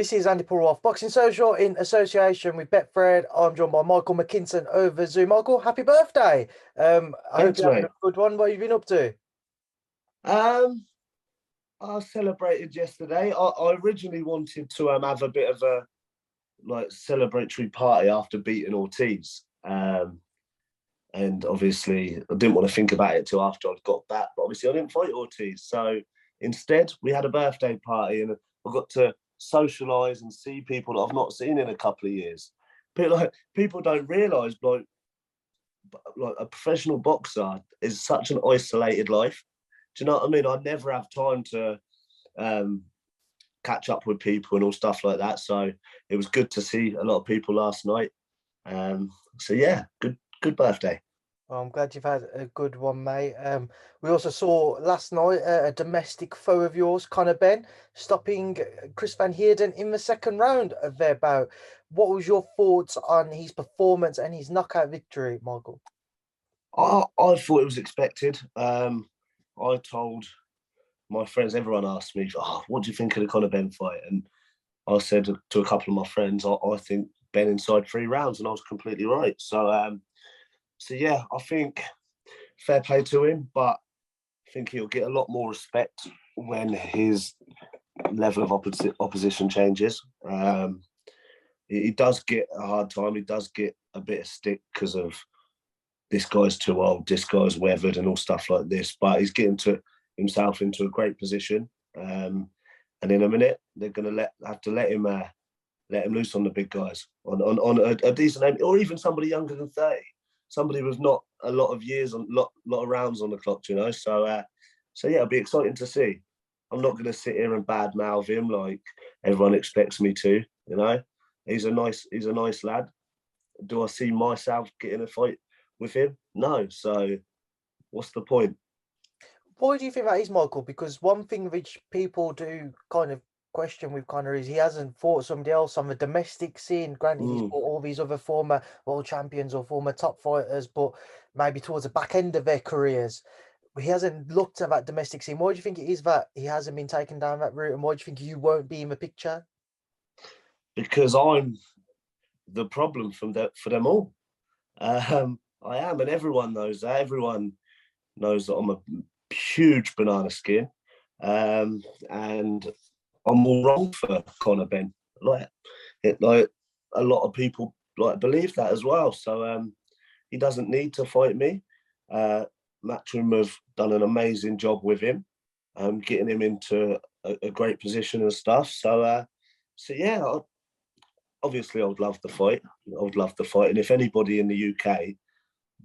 This is Andi Purewal, Boxing Social in association with Betfred. I'm joined by Michael Mckinson over Zoom. Michael, happy birthday. I hope Thanks, you're having mate. a good one. What have you been up to? I celebrated yesterday. I originally wanted to have a bit of a celebratory party after beating Ortiz. And obviously I didn't want to think about it till after I'd got back. But obviously I didn't fight Ortiz. So instead we had a birthday party and I got to socialise and see people that I've not seen in a couple of years. People don't realise like a professional boxer is such an isolated life. Do you know what I mean? I never have time to catch up with people and all stuff like that. So it was good to see a lot of people last night. So yeah, good birthday. Well, I'm glad you've had a good one, mate. We also saw last night a domestic foe of yours, Benn, stopping Chris Van Heerden in the second round of their bout. What was your thoughts on his performance and his knockout victory, Michael? I thought it was expected. I told my friends, everyone asked me, what do you think of the Benn fight? And I said to a couple of my friends, I think Benn inside 3 rounds, and I was completely right. So yeah, I think fair play to him, but I think he'll get a lot more respect when his level of opposition changes. He does get a hard time. He does get a bit of stick because of this guy's too old, this guy's weathered and all stuff like this, but he's getting himself into a great position. And in a minute, they're going to have to let him loose on the big guys, on a decent name, or even somebody younger than 30. Somebody with not a lot of years, lot of rounds on the clock, you know. So yeah, it'll be exciting to see. I'm not going to sit here and badmouth him like everyone expects me to, you know. He's a nice lad. Do I see myself getting a fight with him? No. So what's the point? What do you think that is, Michael? Because one thing which people do question with Conor is he hasn't fought somebody else on the domestic scene. Granted, he's fought all these other former world champions or former top fighters, but maybe towards the back end of their careers, he hasn't looked at that domestic scene. Why do you think it is that he hasn't been taken down that route, and why do you think you won't be in the picture? Because I'm the problem for them all. I am, and everyone knows that. Everyone knows that I'm a huge banana skin, and I'm all wrong for Conor Benn. Like a lot of people believe that as well. So he doesn't need to fight me. Matchroom have done an amazing job with him, getting him into a great position and stuff. So yeah, obviously I would love the fight. And if anybody in the UK,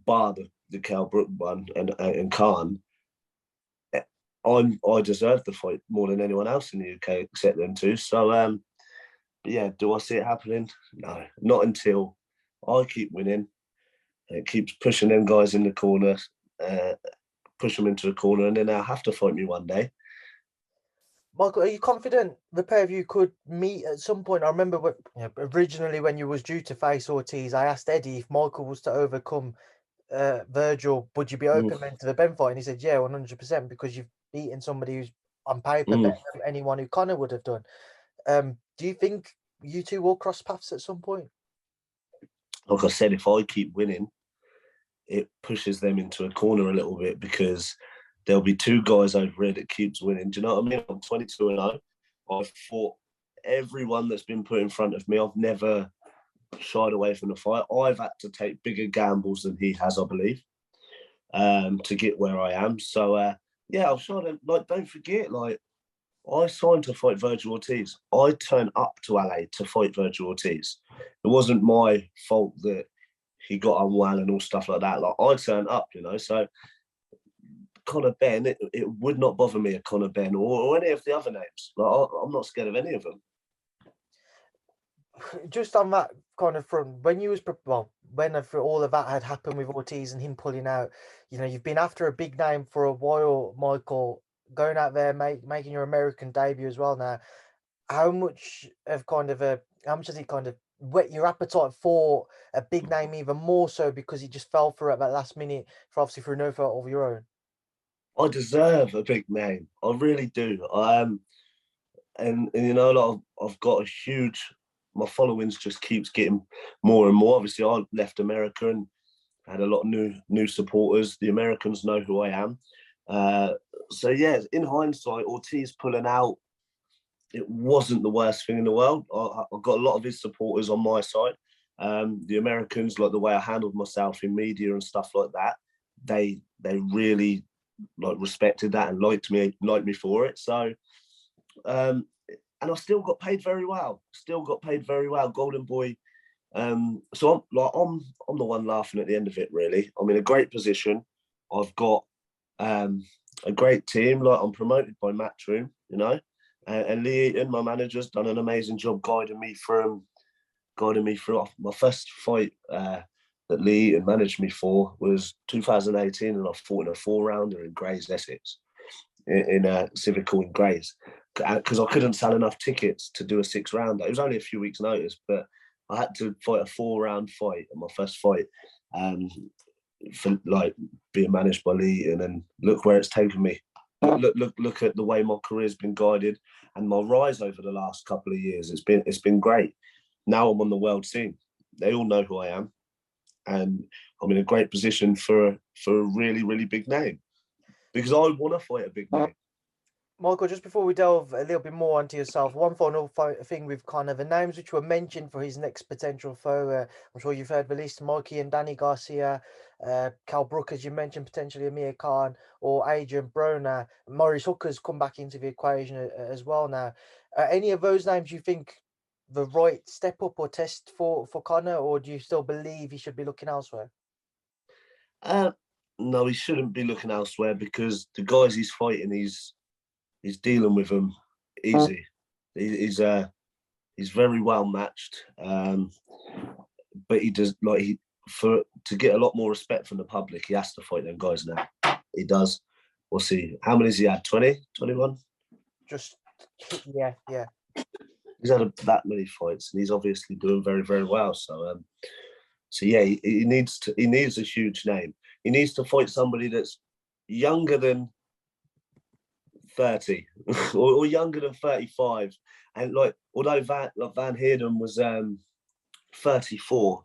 bar the Kell Brook one and Khan, I deserve the fight more than anyone else in the UK except them two. So but yeah, do I see it happening? No, not until I keep winning. It keeps pushing them guys in the corner, push them into the corner, and then they'll have to fight me one day. Michael, are you confident the pair of you could meet at some point? I remember originally when you was due to face Ortiz, I asked Eddie if Michael was to overcome Virgil, would you be open then to the Benn fight? And he said, yeah, 100%, because you've beaten somebody who's on paper better than anyone who Conor would have done. Do you think you two will cross paths at some point? Like I said, if I keep winning, it pushes them into a corner a little bit, because there'll be 2 guys over here that keeps winning. Do you know what I mean? I'm 22-0. I've fought everyone that's been put in front of me. I've never shied away from the fight. I've had to take bigger gambles than he has, I believe, to get where I am. So yeah, I've shot him. Don't forget, I signed to fight Virgil Ortiz. I turned up to LA to fight Virgil Ortiz. It wasn't my fault that he got unwell and all stuff like that. I turned up, you know. So Conor Benn, it would not bother me, a Conor Benn or any of the other names. I'm not scared of any of them. Just on that front, when you was when all of that had happened with Ortiz and him pulling out, you know, you've been after a big name for a while, Michael, going out there, making your American debut as well now. How much does it whet your appetite for a big name even more so, because he just fell for it at that last minute for no fault of your own? I deserve a big name. I really do. and you know, like I've got a huge. My followings just keeps getting more and more. Obviously, I left America and had a lot of new supporters. The Americans know who I am. So yeah, in hindsight, Ortiz pulling out, it wasn't the worst thing in the world. I got a lot of his supporters on my side. The Americans, like the way I handled myself in media and stuff like that, they really like respected that and liked me for it. So and I still got paid very well. Still got paid very well. Golden Boy. So I'm the one laughing at the end of it. Really, I'm in a great position. I've got a great team. Like I'm promoted by Matchroom, you know, and Lee Eaton, my manager's done an amazing job guiding me through. My first fight that Lee Eaton managed me for was 2018, and I fought in a 4-rounder in Grays, Essex, in a Civic Hall in Grays, because I couldn't sell enough tickets to do a 6-rounder. It was only a few weeks' notice, but I had to fight a 4-round fight in my first fight, for like being managed by Lee, and then look where it's taken me. Look at the way my career's been guided and my rise over the last couple of years. It's been great. Now I'm on the world scene. They all know who I am, and I'm in a great position for a really, really big name, because I want to fight a big name. Michael, just before we delve a little bit more onto yourself, one final thing with kind of the names which were mentioned for his next potential foe. I'm sure you've heard released Mikey and Danny Garcia, Cal Brook, as you mentioned, potentially Amir Khan or Adrian Broner. Maurice Hooker's come back into the equation as well now. Any of those names you think the right step up or test for Conor, or do you still believe he should be looking elsewhere? No, he shouldn't be looking elsewhere, because the guys he's fighting, he's dealing with them easy. He's very well matched, but he does to get a lot more respect from the public. He has to fight them guys now. He does. We'll see. How many has he had? 20, 21? Just yeah. He's had that many fights, and he's obviously doing very, very well. So yeah, he needs a huge name. He needs to fight somebody that's younger than 30 or younger than 35. And like, although Van Heerden was 34,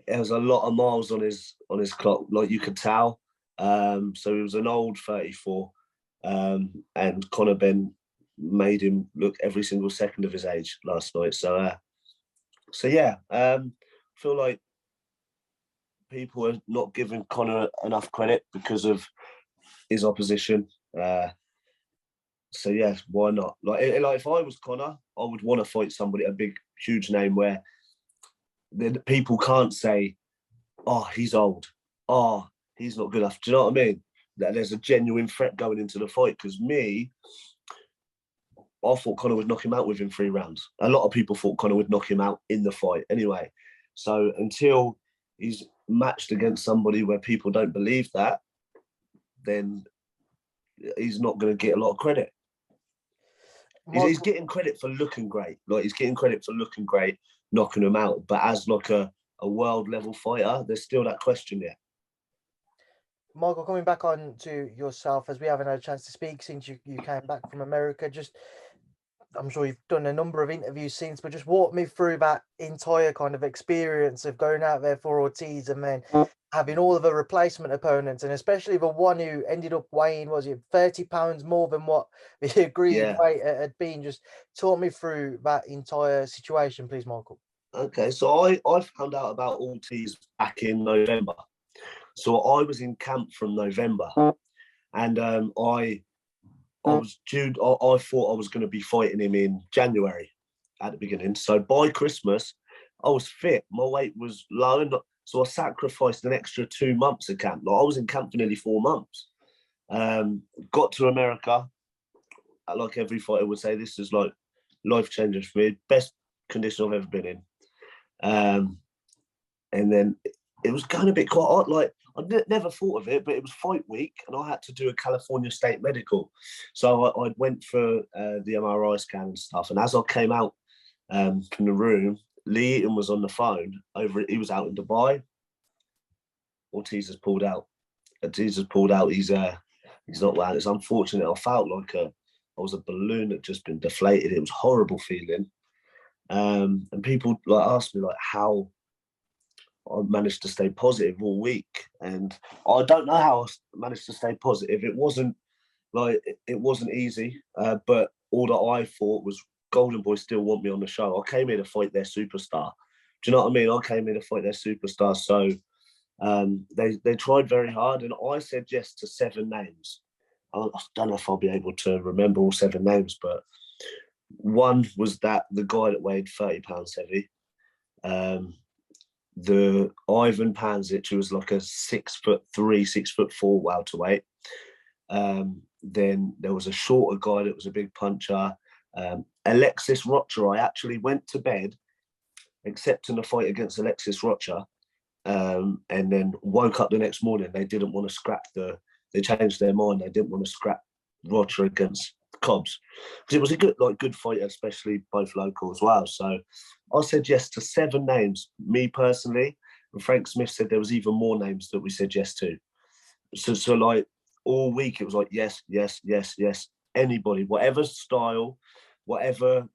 there was a lot of miles on his clock, like you could tell. So he was an old 34, and Conor Benn made him look every single second of his age last night. So yeah, I feel like people are not giving Conor enough credit because of his opposition. So yeah, why not? Like if I was Conor, I would want to fight somebody, a big, huge name, where the people can't say, "Oh, he's old. Oh, he's not good enough." Do you know what I mean? That there's a genuine threat going into the fight. Because I thought Conor would knock him out within 3 rounds. A lot of people thought Conor would knock him out in the fight anyway. So until he's matched against somebody where people don't believe that, then he's not going to get a lot of credit. He's getting credit for looking great. Like, he's getting credit for looking great, knocking him out. But as like a world level fighter, there's still that question there. Michael, coming back on to yourself, as we haven't had a chance to speak since you came back from America, just I'm sure you've done a number of interviews since, but just walk me through that entire kind of experience of going out there for Ortiz and then having all of the replacement opponents, and especially the one who ended up weighing, was it 30 pounds more than what the agreed weight had been. Just talk me through that entire situation, please, Michael. Okay, so I found out about Ortiz back in November. So I was in camp from November, and I was due. I thought I was going to be fighting him in January at the beginning. So by Christmas, I was fit. My weight was low, so I sacrificed an extra 2 months of camp. Like, I was in camp for nearly 4 months. Got to America, like every fighter would say, this is like life changing for me. Best condition I've ever been in. And then it was going a bit quite hot. Like, I never thought of it, but it was fight week, and I had to do a California State medical. So I went for the MRI scan and stuff. And as I came out from the room, Lee Eaton was on the phone. He was out in Dubai. Ortiz has pulled out. He's not well. It's unfortunate. I felt like I was a balloon that just been deflated. It was a horrible feeling. And people like asked me like how I managed to stay positive all week, and I don't know how I managed to stay positive. It wasn't easy, but all that I thought was Golden Boy still want me on the show. I came here to fight their superstar. Do you know what I mean? I came here to fight their superstar. So they tried very hard, and I said yes to 7 names. I don't know if I'll be able to remember all 7 names, but one was the guy that weighed 30 pounds heavy. The Ivan Panzic, who was like a 6'3", 6'4" welterweight. Then there was a shorter guy that was a big puncher. Alexis Rocha. I actually went to bed accepting a fight against Alexis Rocha, and then woke up the next morning. They didn't want to scrap they changed their mind. They didn't want to scrap Rocha against Cobbs, because it was a good fight, especially both local as well. So I said yes to 7 names, me personally, and Frank Smith said there was even more names that we said yes to. So like all week it was like yes, yes, yes, yes. Anybody, whatever style, whatever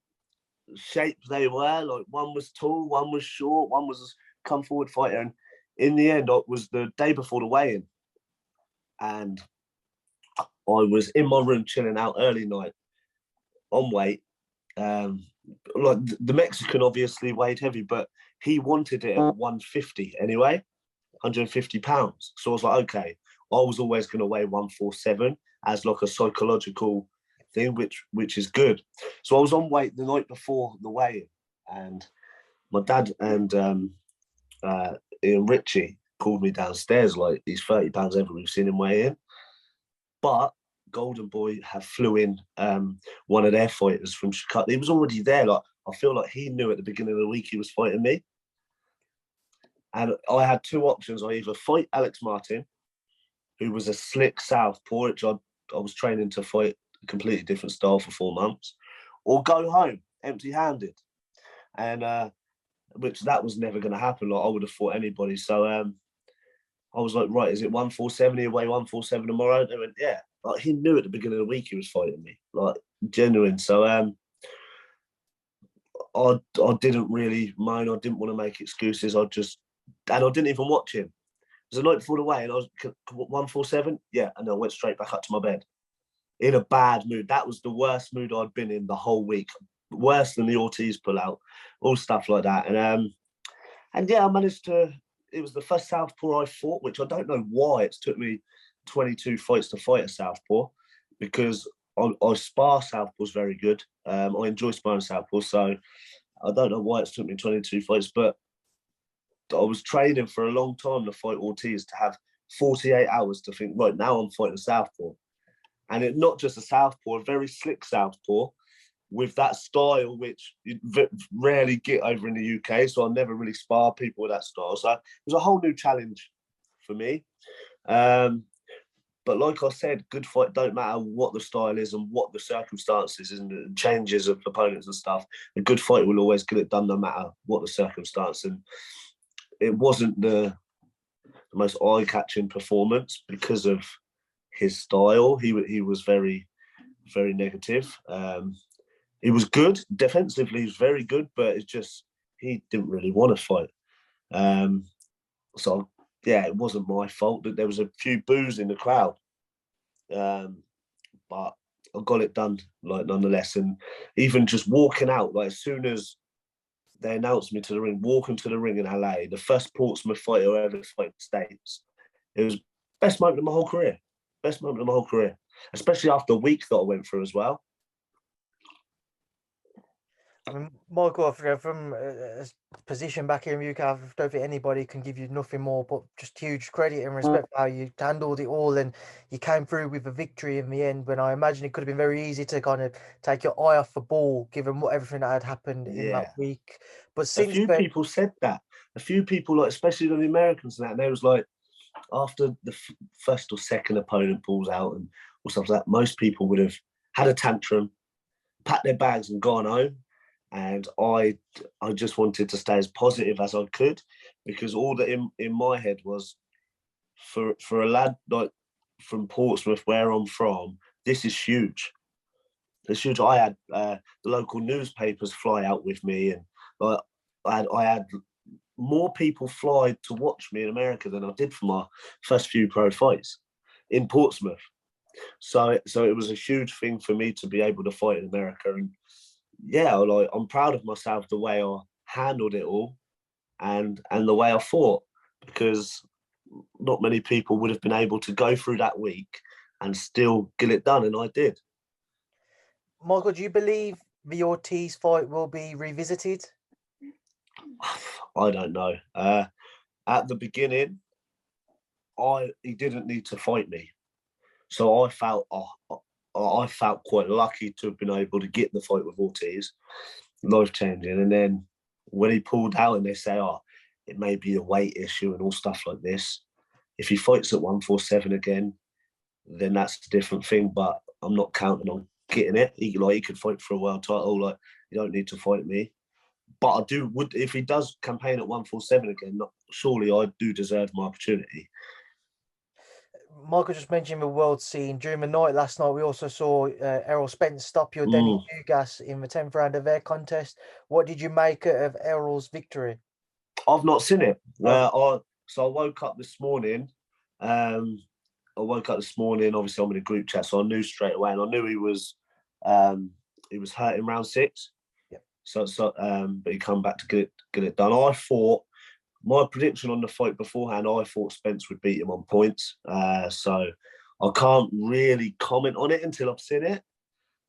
shape they were. Like one was tall, one was short, one was a come forward fighter. And in the end, it was the day before the weigh-in, and I was in my room chilling out early night on weight. Like the Mexican obviously weighed heavy, but he wanted it at 150 anyway, 150 pounds. So I was like, okay, I was always going to weigh 147 as like a psychological thing, which is good. So I was on weight the night before the weigh-in, and my dad and Ian Ritchie called me downstairs like, he's 30 pounds heavy, we've seen him weigh in. But Golden Boy have flew in one of their fighters from Chicago. He was already there. Like I feel like he knew at the beginning of the week he was fighting me. And I had 2 options. I either fight Alex Martin, who was a slick southpaw, which I was training to fight a completely different style for 4 months, or go home empty-handed. And which that was never going to happen. Like I would have fought anybody. So I was like, right, is it 147? He weigh 147 tomorrow? They went, yeah. Like he knew at the beginning of the week he was fighting me, like genuine. So I didn't really moan. I didn't want to make excuses. I didn't even watch him. It was the night before the weigh, and I was 147. Yeah, and I went straight back up to my bed in a bad mood. That was the worst mood I'd been in the whole week. Worse than the Ortiz pullout, all stuff like that. And yeah, I managed to. It was the first southpaw I fought, which I don't know why it's took me 22 fights to fight a southpaw, because I spar southpaws very good. I enjoy sparring southpaws, so I don't know why it's took me 22 fights, but I was training for a long time to fight Ortiz, to have 48 hours to think, right, now I'm fighting a southpaw. And it not just a southpaw, a very slick southpaw with that style, which you rarely get over in the UK. So I never really spar people with that style. So it was a whole new challenge for me. But like I said, good fight don't matter what the style is and what the circumstances and the changes of opponents and stuff. A good fight will always get it done no matter what the circumstance. And it wasn't the most eye-catching performance because of his style. He was very, very negative. He was good defensively. He was very good, but it's just he didn't really want to fight. So yeah, it wasn't my fault that there was a few boos in the crowd, but I got it done like nonetheless. And even just walking out, like as soon as they announced me to the ring, walking to the ring in LA, the first Portsmouth fighter I ever fought in the States, it was best moment of my whole career. Best moment of my whole career, especially after the week that I went through as well. I mean, Michael, from a position back here in the UK, I don't think anybody can give you nothing more but just huge credit and respect for how you handled it all, and you came through with a victory in the end, when I imagine it could have been very easy to kind of take your eye off the ball, given everything that had happened in that week. But a few people said that. A few people, like especially the Americans and they was like, after the first or second opponent pulls out and or stuff like that, most people would have had a tantrum, packed their bags and gone home. And I just wanted to stay as positive as I could, because all that in my head was, for a lad like from Portsmouth, where I'm from, this is huge. It's huge. I had the local newspapers fly out with me, and like I had more people fly to watch me in America than I did for my first few pro fights in Portsmouth. So it was a huge thing for me to be able to fight in America, and yeah, like I'm proud of myself the way I handled it all, and the way I fought, because not many people would have been able to go through that week and still get it done, and I did. Michael, do you believe the Ortiz fight will be revisited? I don't know. At the beginning, he didn't need to fight me, so I felt quite lucky to have been able to get the fight with Ortiz, life changing. And then when he pulled out, and they say, "Oh, it may be a weight issue and all stuff like this." If he fights at 147 again, then that's a different thing. But I'm not counting on getting it. He could fight for a world title. Like, you don't need to fight me. But would if he does campaign at 147 again, surely I do deserve my opportunity. Michael just mentioned the world scene. During the night last night, we also saw Errol Spence stop your Denny Ugas in the 10th round of their contest. What did you make of Errol's victory? I've not seen it. So I woke up this morning. Obviously I'm in a group chat, so I knew straight away, and I knew he was hurt in round 6. Yep. But he come back to get it done. I thought, my prediction on the fight beforehand, I thought Spence would beat him on points. So I can't really comment on it until I've seen it.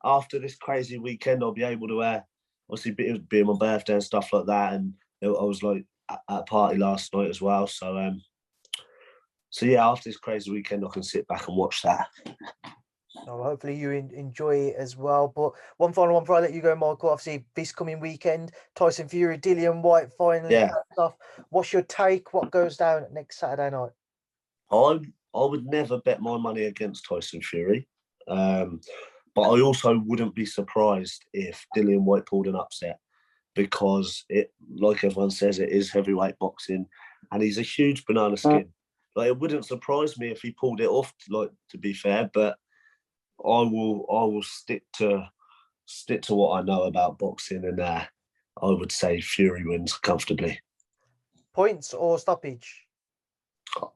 After this crazy weekend, I'll be able to obviously being my birthday and stuff like that, and I was like at a party last night as well. So yeah, after this crazy weekend, I can sit back and watch that. Oh, hopefully you enjoy it as well. But one final one before I let you go, Michael. Obviously, this coming weekend, Tyson Fury, Dillian White finally off. What's your take? What goes down next Saturday night? I would never bet my money against Tyson Fury, but I also wouldn't be surprised if Dillian White pulled an upset, because it, like everyone says, it is heavyweight boxing, and he's a huge banana skin. Like, it wouldn't surprise me if he pulled it off. Like, to be fair, but I will stick to what I know about boxing, and I would say Fury wins comfortably. Points or stoppage?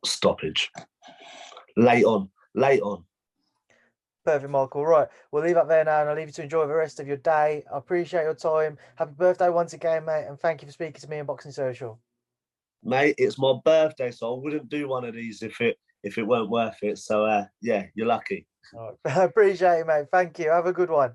Stoppage. Late on. Perfect, Michael. Right, we'll leave that there now, and I'll leave you to enjoy the rest of your day. I appreciate your time. Happy birthday once again, mate, and thank you for speaking to me on Boxing Social. Mate, it's my birthday, so I wouldn't do one of these if it weren't worth it. So yeah, you're lucky. All right. I appreciate it, mate. Thank you. Have a good one.